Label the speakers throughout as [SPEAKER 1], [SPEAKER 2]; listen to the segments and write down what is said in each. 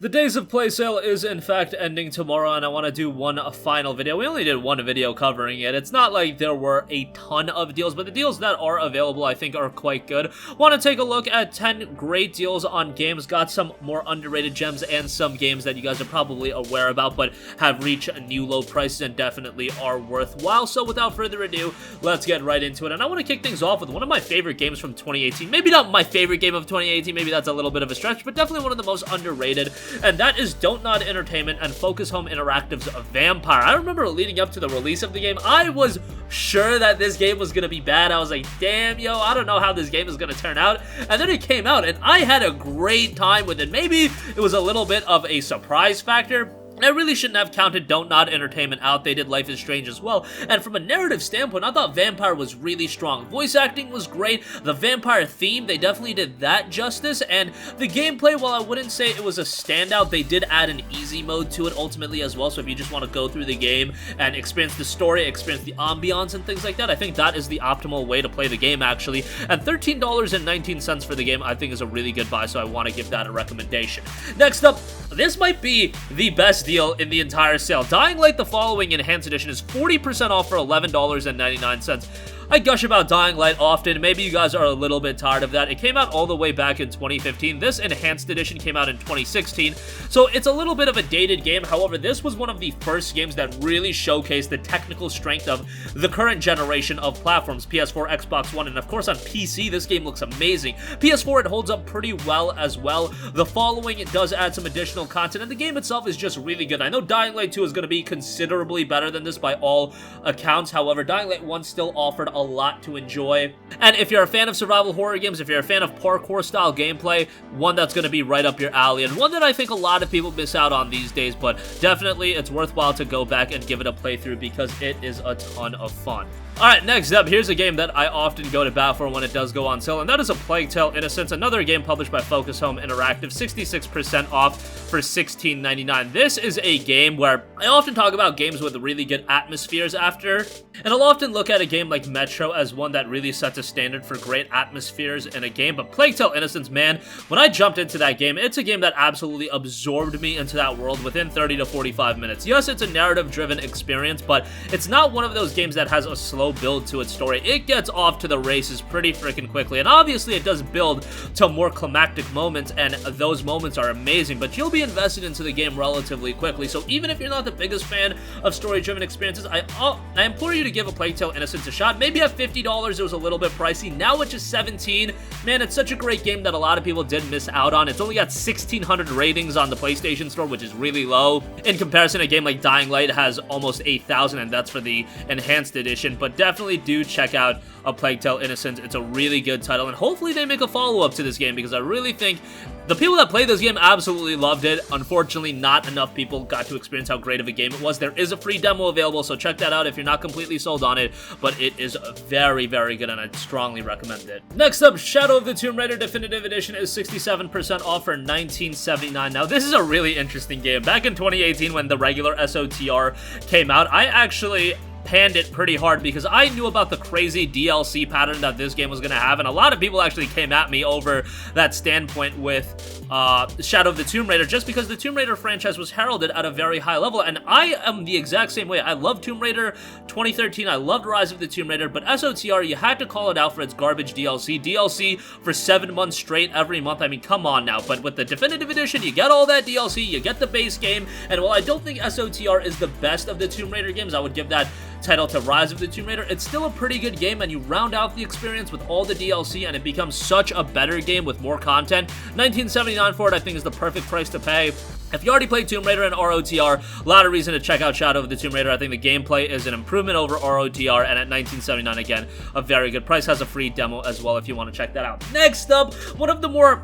[SPEAKER 1] The Days of Play sale is in fact ending tomorrow, and I want to do one final video. We only did one video covering it. It's not like there were a ton of deals, but the deals that are available I think are quite good. Want to take a look at 10 great deals on games. Got some more underrated gems and some games that you guys are probably aware about but have reached new low prices and definitely are worthwhile. So without further ado, let's get right into it. And I want to kick things off with one of my favorite games from 2018. Maybe not my favorite game of 2018, maybe that's a little bit of a stretch, but definitely one of the most underrated. And that is Don't Nod Entertainment and Focus Home Interactive's Vampire. I remember leading up to the release of the game, I was sure that this game was going to be bad. I was like, damn, yo, I don't know how this game is going to turn out. And then it came out, and I had a great time with it. Maybe it was a little bit of a surprise factor. I really shouldn't have counted Don't Nod Entertainment out. They did Life is Strange as well. And from a narrative standpoint, I thought Vampire was really strong. Voice acting was great. The vampire theme, they definitely did that justice. And the gameplay, while I wouldn't say it was a standout, they did add an easy mode to it ultimately as well. So if you just want to go through the game and experience the story, experience the ambiance and things like that, I think that is the optimal way to play the game actually. And $13.19 for the game I think is a really good buy, so I want to give that a recommendation. Next up, this might be the best deal in the entire sale. Dying Light the Following Enhanced Edition is 40% off for $11.99. I gush about Dying Light often. Maybe you guys are a little bit tired of that. It came out all the way back in 2015. This Enhanced Edition came out in 2016, so it's a little bit of a dated game. However, this was one of the first games that really showcased the technical strength of the current generation of platforms, PS4, Xbox One, and of course on PC, this game looks amazing. PS4, it holds up pretty well as well. The Following, it does add some additional content, and the game itself is just really good. I know Dying Light 2 is going to be considerably better than this by all accounts. However, Dying Light 1 still offered a lot to enjoy. And if you're a fan of survival horror games, if you're a fan of parkour style gameplay, one that's going to be right up your alley, and one that I think a lot of people miss out on these days, but definitely it's worthwhile to go back and give it a playthrough because it is a ton of fun. Alright, next up, here's a game that I often go to bat for when it does go on sale, and that is A Plague Tale Innocence, another game published by Focus Home Interactive, 66% off for $16.99. This is a game where I often talk about games with really good atmospheres after, and I'll often look at a game like Metro as one that really sets a standard for great atmospheres in a game, but Plague Tale Innocence, man, when I jumped into that game, it's a game that absolutely absorbed me into that world within 30 to 45 minutes. Yes, it's a narrative-driven experience, but it's not one of those games that has a slow build to its story. It gets off to the races pretty freaking quickly, and obviously it does build to more climactic moments, and those moments are amazing, but you'll be invested into the game relatively quickly. So even if you're not the biggest fan of story-driven experiences, I implore you to give A Plague Tale Innocence a shot. Maybe at $50 it was a little bit pricey. Now it's just $17. Man, it's such a great game that a lot of people did miss out on. It's only got 1,600 ratings on the PlayStation Store, which is really low. In comparison, a game like Dying Light has almost 8,000, and that's for the Enhanced Edition. But definitely do check out A Plague Tale Innocence. It's a really good title, and hopefully they make a follow-up to this game because I really think the people that played this game absolutely loved it. Unfortunately, not enough people got to experience how great of a game it was. There is a free demo available, so check that out if you're not completely sold on it, but it is very, very good, and I'd strongly recommend it. Next up, Shadow of the Tomb Raider Definitive Edition is 67% off for $19.79. Now, this is a really interesting game. Back in 2018, when the regular SOTR came out, I actually panned it pretty hard because I knew about the crazy DLC pattern that this game was going to have, and a lot of people actually came at me over that standpoint with Shadow of the Tomb Raider, just because the Tomb Raider franchise was heralded at a very high level, and I am the exact same way. I love Tomb Raider 2013, I loved Rise of the Tomb Raider, but SOTR, you had to call it out for its garbage DLC for 7 months straight every month. I mean, come on now. But with the Definitive Edition, you get all that DLC, you get the base game, and while I don't think SOTR is the best of the Tomb Raider games, I would give that title to Rise of the Tomb Raider. It's still a pretty good game, and you round out the experience with all the DLC, and it becomes such a better game with more content. $19.79 for it, I think, is the perfect price to pay. If you already played Tomb Raider and ROTR, a lot of reason to check out Shadow of the Tomb Raider. I think the gameplay is an improvement over ROTR, and at $19.79, again, a very good price. Has a free demo as well if you want to check that out. Next up, one of the more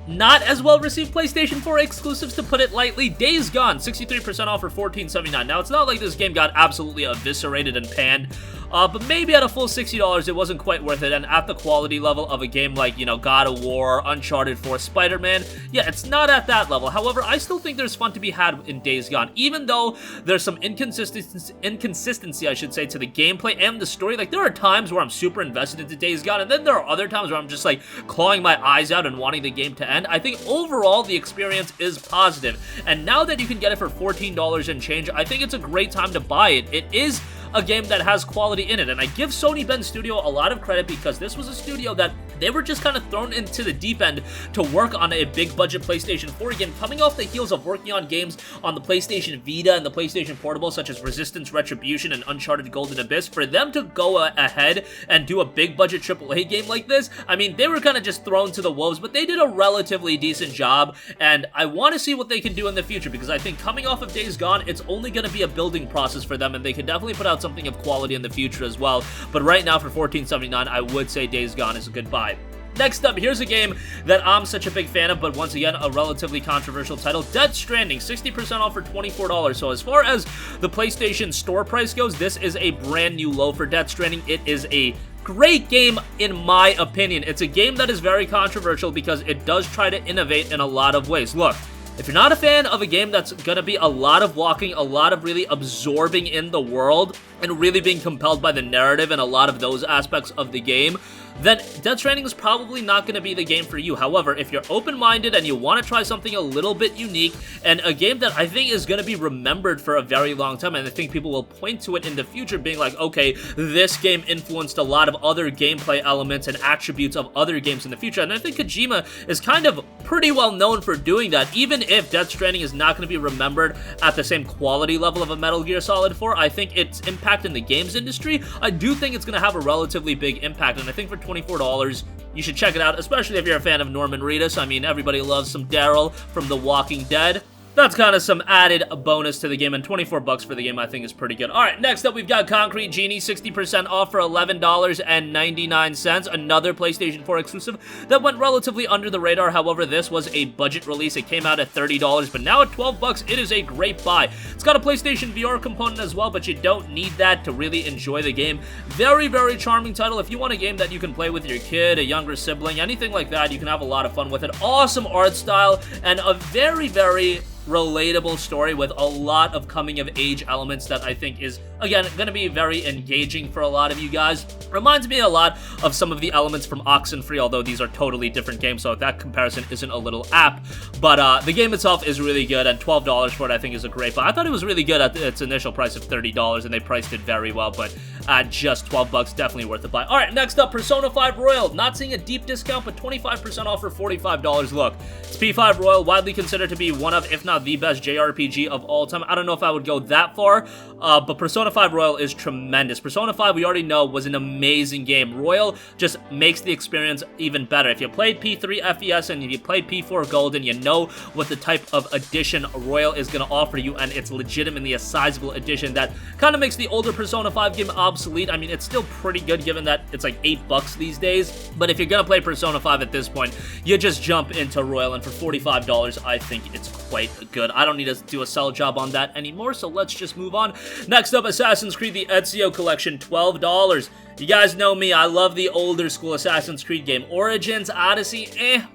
[SPEAKER 1] not as well received PlayStation 4 exclusives, to put it lightly, Days Gone, 63% off for $14.79. Now, it's not like this game got absolutely eviscerated and panned but maybe at a full $60, it wasn't quite worth it, and at the quality level of a game like, you know, God of War, Uncharted 4, Spider-Man, yeah, it's not at that level. However, I still think there's fun to be had in Days Gone, even though there's some inconsistency, I should say, to the gameplay and the story. Like, there are times where I'm super invested into Days Gone, and then there are other times where I'm just, like, clawing my eyes out and wanting the game to end. I think overall, the experience is positive, and now that you can get it for $14 and change, I think it's a great time to buy it. It is a game that has quality in it, and I give Sony Bend Studio a lot of credit because this was a studio that they were just kind of thrown into the deep end to work on a big budget PlayStation 4 game, coming off the heels of working on games on the PlayStation Vita and the PlayStation Portable such as Resistance, Retribution, and Uncharted Golden Abyss. For them to go ahead and do a big budget AAA game like this, I mean, they were kind of just thrown to the wolves, but they did a relatively decent job, and I want to see what they can do in the future because I think coming off of Days Gone, it's only going to be a building process for them, and they can definitely put out something of quality in the future as well. But right now for $14.79, I would say Days Gone is a good buy. Next up, here's a game that I'm such a big fan of, but once again, a relatively controversial title. Death Stranding, 60% off for $24. So as far as the PlayStation Store price goes, this is a brand new low for Death Stranding. It is a great game in my opinion. It's a game that is very controversial because it does try to innovate in a lot of ways. Look, if you're not a fan of a game that's gonna be a lot of walking, a lot of really absorbing in the world, and really being compelled by the narrative and a lot of those aspects of the game, then Death Stranding is probably not going to be the game for you. However, if you're open-minded and you want to try something a little bit unique, and a game that I think is going to be remembered for a very long time, and I think people will point to it in the future being like, okay, this game influenced a lot of other gameplay elements and attributes of other games in the future, and I think Kojima is kind of pretty well known for doing that. Even if Death Stranding is not going to be remembered at the same quality level of a Metal Gear Solid 4, I think its impact in the games industry, I do think it's going to have a relatively big impact, and I think for $24, you should check it out, especially if you're a fan of Norman Reedus. I mean, everybody loves some Daryl from The Walking Dead. That's kind of some added bonus to the game, and $24 for the game I think is pretty good. Alright, next up we've got Concrete Genie, 60% off for $11.99. Another PlayStation 4 exclusive that went relatively under the radar. However, this was a budget release. It came out at $30, but now at $12, it is a great buy. It's got a PlayStation VR component as well, but you don't need that to really enjoy the game. Very, very charming title. If you want a game that you can play with your kid, a younger sibling, anything like that, you can have a lot of fun with it. Awesome art style, and a very, very relatable story with a lot of coming-of-age elements that I think is, again, going to be very engaging for a lot of you guys. Reminds me a lot of some of the elements from Oxenfree, although these are totally different games, so that comparison isn't a little apt. But the game itself is really good, and $12 for it I think is a great buy. I thought it was really good at its initial price of $30, and they priced it very well, but at just $12, definitely worth the buy. Alright, next up, Persona 5 Royal. Not seeing a deep discount, but 25% off for $45. Look, it's P5 Royal, widely considered to be one of, if not the best JRPG of all time. I don't know if I would go that far, but Persona 5 Royal is tremendous. Persona 5, we already know, was an amazing game. Royal just makes the experience even better. If you played P3 FES and if you played P4 Gold, and you know what the type of edition Royal is going to offer you, and it's legitimately a sizable edition that kind of makes the older Persona 5 game obsolete. I mean, it's still pretty good given that it's like $8 these days, but if you're going to play Persona 5 at this point, you just jump into Royal, and for $45, I think it's quite good. I don't need to do a sell job on that anymore, so let's just move on. Next up, Assassin's Creed the Ezio Collection, $12. You guys know me, I love the older school Assassin's Creed game. Origins, Odyssey,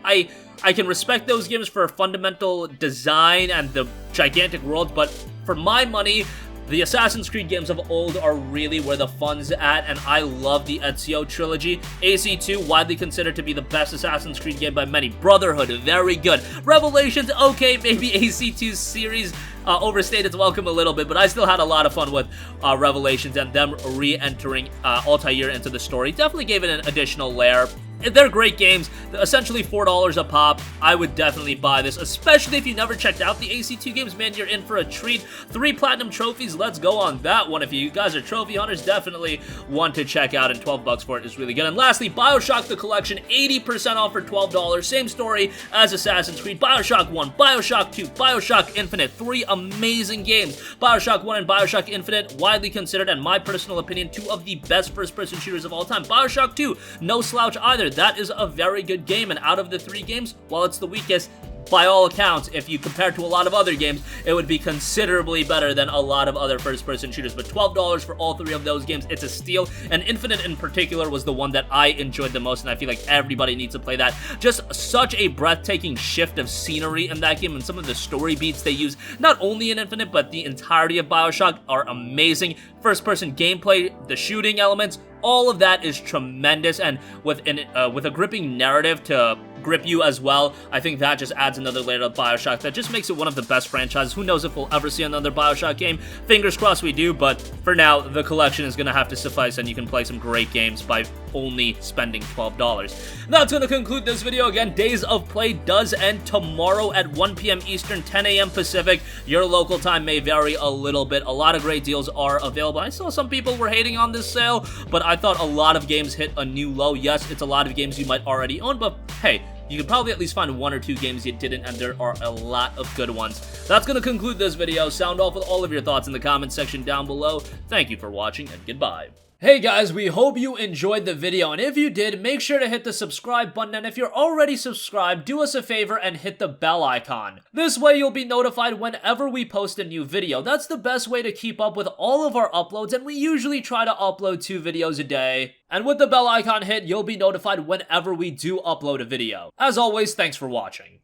[SPEAKER 1] I can respect those games for fundamental design and the gigantic world, but for my money, the Assassin's Creed games of old are really where the fun's at, and I love the Ezio trilogy. AC2, widely considered to be the best Assassin's Creed game by many. Brotherhood, very good. Revelations, okay, maybe AC2's series overstayed its welcome a little bit, but I still had a lot of fun with Revelations, and them re-entering Altair into the story definitely gave it an additional layer. They're great games, essentially $4 a pop. I would definitely buy this, especially if you never checked out the AC2 games. Man, you're in for a treat. 3 platinum trophies, let's go on that one. If you guys are trophy hunters, definitely one to check out, and $12 for it is really good. And lastly, Bioshock the Collection, 80% off for $12. Same story as Assassin's Creed. Bioshock 1, Bioshock 2, Bioshock Infinite, 3 amazing games. Bioshock 1 and Bioshock Infinite, widely considered, in my personal opinion, 2 of the best first-person shooters of all time. Bioshock 2, no slouch either. That is a very good game, and out of the 3 games, while it's the weakest, by all accounts, if you compare to a lot of other games, it would be considerably better than a lot of other first-person shooters. But $12 for all 3 of those games, it's a steal. And Infinite in particular was the one that I enjoyed the most, and I feel like everybody needs to play that. Just such a breathtaking shift of scenery in that game, and some of the story beats they use, not only in Infinite, but the entirety of Bioshock, are amazing. First-person gameplay, the shooting elements, all of that is tremendous, and with a gripping narrative to grip you as well, I think that just adds another layer to Bioshock that just makes it one of the best franchises. Who knows if we'll ever see another Bioshock game? Fingers crossed we do, but for now, the collection is going to have to suffice, and you can play some great games by only spending $12. That's going to conclude this video. Again, Days of Play does end tomorrow at 1 p.m. Eastern, 10 a.m. Pacific. Your local time may vary a little bit. A lot of great deals are available. I saw some people were hating on this sale, but I thought a lot of games hit a new low. Yes, it's a lot of games you might already own, but hey, you could probably at least find 1 or 2 games you didn't, and there are a lot of good ones. That's going to conclude this video. Sound off with all of your thoughts in the comments section down below. Thank you for watching, and goodbye. Hey guys, we hope you enjoyed the video, and if you did, make sure to hit the subscribe button, and if you're already subscribed, do us a favor and hit the bell icon. This way you'll be notified whenever we post a new video. That's the best way to keep up with all of our uploads, and we usually try to upload 2 videos a day. And with the bell icon hit, you'll be notified whenever we do upload a video. As always, thanks for watching.